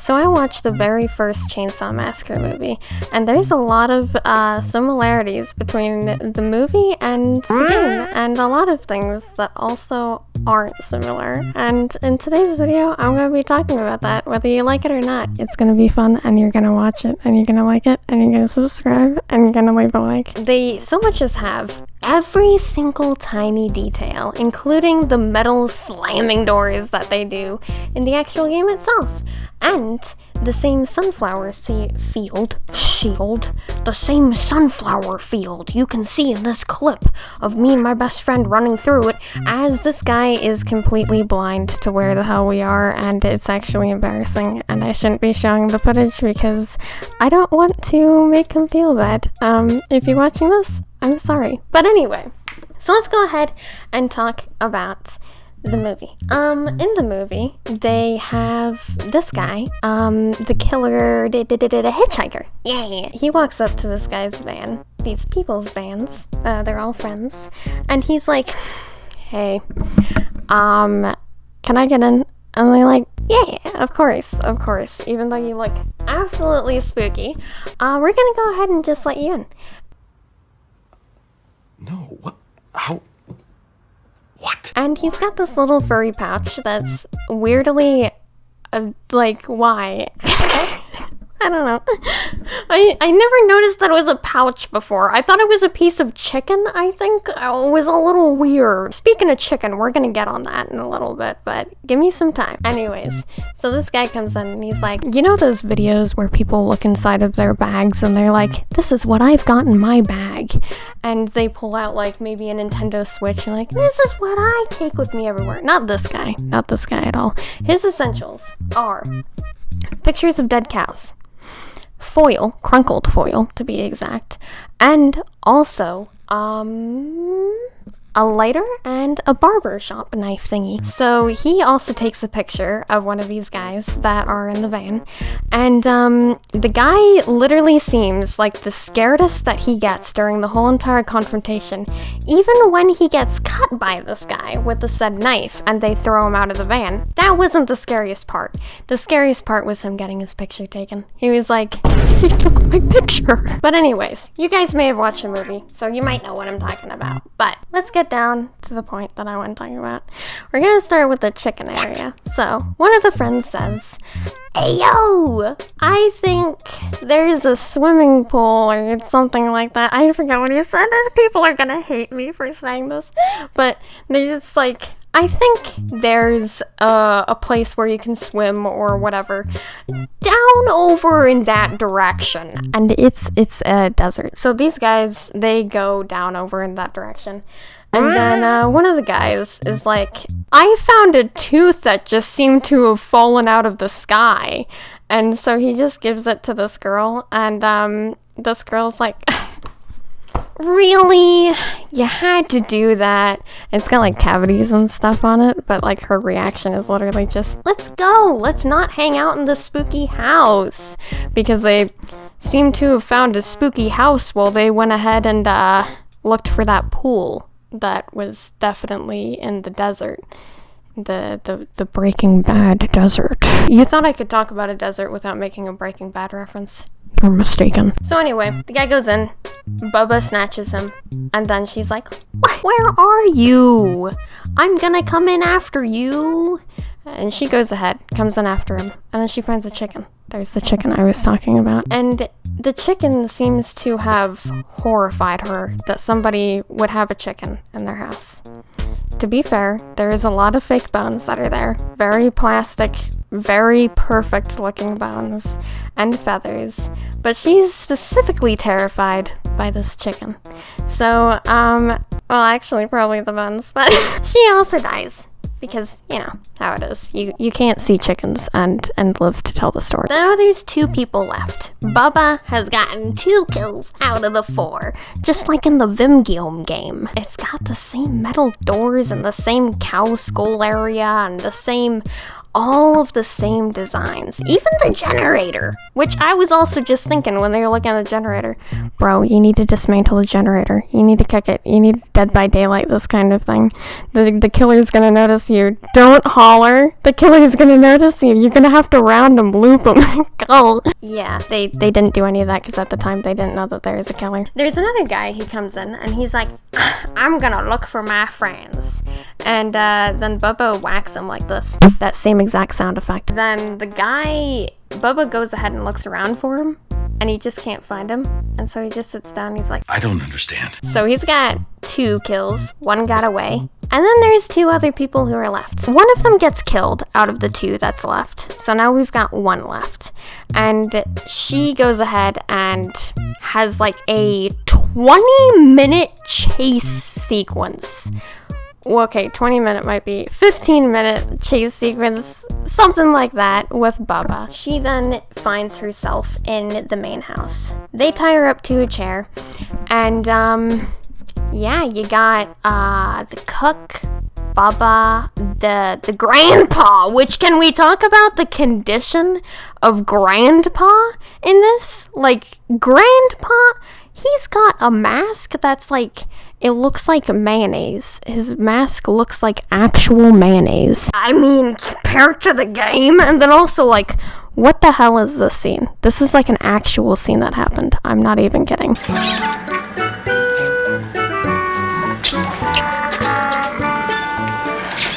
So I watched the very first Chainsaw Massacre movie, and there's a lot of similarities between the movie and the game, and a lot of things that also aren't similar. And in today's video, I'm going to be talking about that, whether you like it or not. It's going to be fun, and you're going to watch it, and you're going to like it, and you're going to subscribe, and you're going to leave a like. They so much as have every single tiny detail, including the metal slamming doors that they do in the actual game itself, and the same sunflower field, the same sunflower field you can see in this clip of me and my best friend running through it as this guy is completely blind to where the hell we are, and it's actually embarrassing, and I shouldn't be showing the footage because I don't want to make him feel bad. If you're watching this, I'm sorry. But anyway, so let's go ahead and talk about the movie. In the movie, they have this guy, the killer, the hitchhiker. Yeah. He walks up to this guy's van, these people's vans, they're all friends, and he's like, hey, can I get in? And they're like, yeah, of course, even though you look absolutely spooky, we're gonna go ahead and just let you in. No, what? How? What? And he's got this little furry pouch that's weirdly, like, why? I don't know. I never noticed that it was a pouch before. I thought it was a piece of chicken, I think. It was a little weird. Speaking of chicken, we're gonna get on that in a little bit, but give me some time. Anyways, so this guy comes in and he's like, you know those videos where people look inside of their bags and they're like, this is what I've got in my bag. And they pull out like maybe a Nintendo Switch and like, this is what I take with me everywhere. Not this guy at all. His essentials are pictures of dead cows, foil, crunkled foil to be exact, and also a lighter and a barber shop knife thingy. So he also takes a picture of one of these guys that are in the van, and the guy literally seems like the scaredest that he gets during the whole entire confrontation, even when he gets cut by this guy with the said knife and they throw him out of the van. That wasn't the scariest part. The scariest part was him getting his picture taken. He was like, he took my picture. But anyways, you guys may have watched the movie, so you might know what I'm talking about. But let's get down to the point that I want to talk about. We're gonna start with the chicken area. So one of the friends says, hey yo, I think there's a swimming pool or something like that. I forget what he said. People are gonna hate me for saying this, but it's like, I think there's a place where you can swim or whatever down over in that direction, and it's a desert. So these guys, they go down over in that direction, and then one of the guys is like, I found a tooth that just seemed to have fallen out of the sky, and so he just gives it to this girl, and this girl's like, really? You had to do that? It's got like cavities and stuff on it, but like her reaction is literally just, let's go, let's not hang out in the spooky house, because they seem to have found a spooky house while they went ahead and looked for that pool that was definitely in the desert. The Breaking Bad desert. You thought I could talk about a desert without making a Breaking Bad reference? You're mistaken. So anyway, the guy goes in, Bubba snatches him, and then she's like, where are you? I'm gonna come in after you. And she goes ahead, comes in after him, and then she finds a chicken. There's the chicken I was talking about. And the chicken seems to have horrified her that somebody would have a chicken in their house. To be fair, there is a lot of fake bones that are there. Very plastic, very perfect looking bones and feathers. But she's specifically terrified by this chicken. So, well, actually probably the bones, but she also dies. Because, you know, how it is. You can't see chickens and live to tell the story. Now there's 2 people left. Bubba has gotten 2 kills out of the 4. Just like in the Vimgeom game. It's got the same metal doors and the same cow skull area and the same all of the same designs, even the generator, which I was also just thinking when they were looking at the generator, bro, you need to dismantle the generator. You need to kick it. You need Dead by Daylight, this kind of thing. The killer's gonna notice you. Don't holler. The killer's gonna notice you. You're gonna have to round him, loop him. Go. Yeah, they didn't do any of that because at the time they didn't know that there is a killer. There's another guy, he comes in and he's like, I'm gonna look for my friends. And then Bubba whacks him like this. That same exact sound effect. Then the guy, Bubba goes ahead and looks around for him, and he just can't find him. And so he just sits down and he's like, I don't understand. So he's got 2 kills, 1 got away, and then there's 2 other people who are left. One of them gets killed out of the 2 that's left. So now we've got 1 left. And she goes ahead and has like a 20-minute chase sequence. Well, okay, 20-minute might be 15-minute chase sequence, something like that, with Bubba. She then finds herself in the main house. They tie her up to a chair, and yeah, you got the cook, Bubba, the grandpa, which, can we talk about the condition of grandpa in this? Like, grandpa, he's got a mask that's like, it looks like mayonnaise. His mask looks like actual mayonnaise. I mean, compared to the game. And then also, like, what the hell is this scene? This is like an actual scene that happened. I'm not even kidding.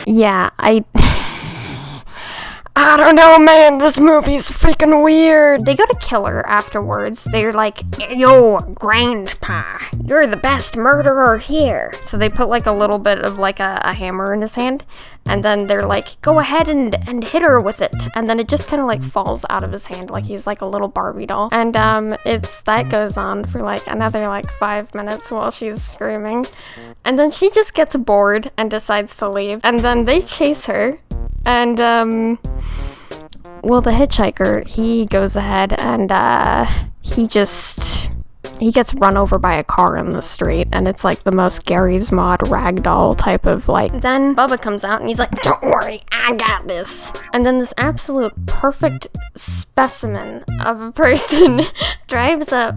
Yeah, I don't know, man, this movie's freaking weird. They go to kill her afterwards. They're like, yo, grandpa, you're the best murderer here. So they put like a little bit of like a hammer in his hand, and then they're like, go ahead and hit her with it. And then it just kind of like falls out of his hand like he's like a little Barbie doll. And that goes on for like another like 5 minutes while she's screaming. And then she just gets bored and decides to leave. And then they chase her. And, well, the hitchhiker, he goes ahead and, he gets run over by a car in the street, and it's like the most Gary's Mod ragdoll type of like. Then Bubba comes out and he's like, don't worry, I got this. And then this absolute perfect specimen of a person drives up,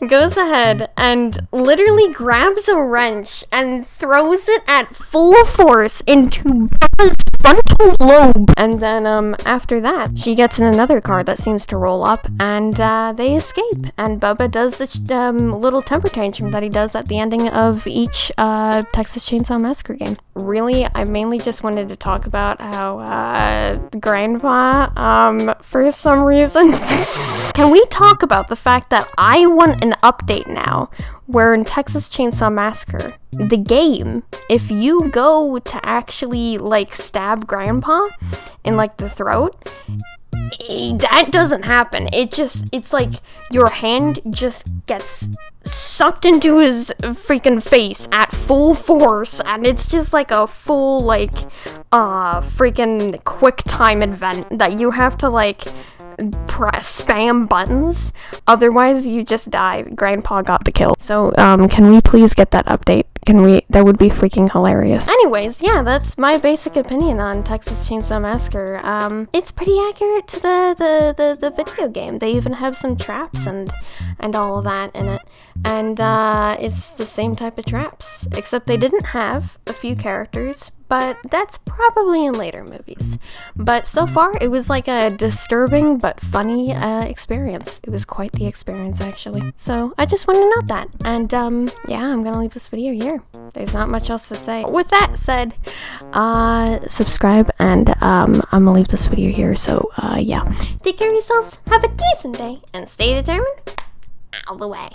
goes ahead, and literally grabs a wrench and throws it at full force into Bubba's frontal lobe. And then after that, she gets in another car that seems to roll up, and they escape. And Bubba does the little temper tantrum that he does at the ending of each Texas Chainsaw Massacre game. Really, I mainly just wanted to talk about how grandpa, for some reason, can we talk about the fact that I want an update now where in Texas Chainsaw Massacre, the game, if you go to actually like stab grandpa in like the throat, that doesn't happen. It's like your hand just gets sucked into his freaking face at full force, and it's just like a full like freaking quick time event that you have to like press spam buttons, otherwise you just die. Grandpa got the kill. So can we please get that update? That would be freaking hilarious. Anyways, yeah, that's my basic opinion on Texas Chainsaw Massacre. It's pretty accurate to the video game. They even have some traps and all of that in it. And it's the same type of traps, except they didn't have a few characters, but that's probably in later movies. But so far, it was like a disturbing but funny experience. It was quite the experience, actually. So I just wanted to note that. And yeah, I'm gonna leave this video here. There's not much else to say. With that said, subscribe, and I'm gonna leave this video here. So yeah, take care of yourselves, have a decent day, and stay determined all the way.